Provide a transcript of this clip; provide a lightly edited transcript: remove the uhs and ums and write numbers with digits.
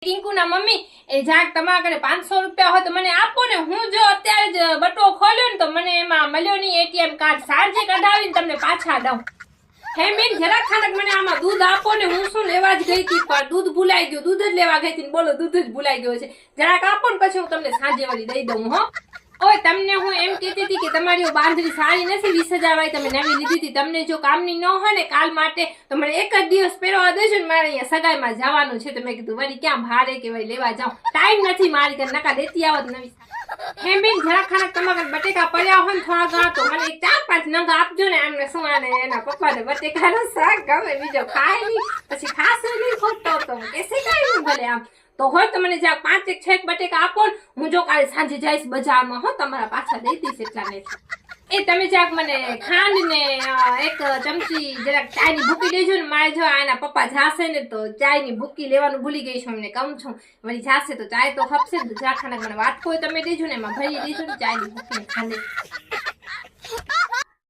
ટીંકુના mummy એ જાક તમારા ઘરે 500 રૂપિયા હોય તો મને આપો ને। હું જો અત્યારે જ બટો ખોલ્યો ને તો મને એમાં મળ્યો નહીં એટીએમ કાર્ડ। સાંજે કઢાવીને તમને પાછા દઉં। હે બેન જરાક ખાનક મને આમાં દૂધ આપો ને। હું શું લેવા જ ગઈ હતી પણ દૂધ ભૂલાઈ ગયું। દૂધ જ લેવા ગઈ હતી ને બોલો દૂધ જ ભૂલાઈ ગયો છે। જરાક આપો ને પછી હું તમને સાંજે વળી દઈ દઉં હો। ઓય તમને હું એમ કહેતી હતી કે તમારી બાંધણી સારી નથી 20,000 વાળી તમે નવી લીધી હતી। તમને જો કામની ન હોય ને કાલ માટે તો મને એક જ દિવસ પહેરવા દેજો ને। મારે અહીંયા સગાઈમાં જવાનું છે તો મેં કીધું વળી ક્યાં ભારે કે વળી લેવા જાઉં। ટાઈમ નથી મારી ઘરે નકા દેતી આવત નવી। હે બેન જરાક ખાનક તમારા બટેકા પડ્યા હોય ને થોડા ઘણા તો મને એક 4-5 નંગ આપજો ને। એમને શું આને એના પપ્પાને બટેકાનું શાક ગમે બીજો ખાય નહીં પછી ખાશે નહીં ખોટો તો કેસે કાંઈ નહીં ભલે આમ તો હોય તો મને જ્યાં 5-6 બટેકા આપો ને। હું જો કાલે સાંજે જઈશ બજારમાં હો તમારા પાછા દઈ દઈશ એટલા ને એ તમે જ્યાંક મને ખાંડ ને એક ચમચી જરાક ચાયની ભૂકી દેજો ને। મારે જો આના પપ્પા જાશે ને તો ચાયની ભૂકી લેવાનું ભૂલી ગઈ છું એમને કહું છું વળી જાશે તો ચાય તો ખપશે ને। જરાક ખાનક મને વાટકો તમે દેજો ને એમાં ભરી દેજો ને ચાયની ભૂકી ખાંડ।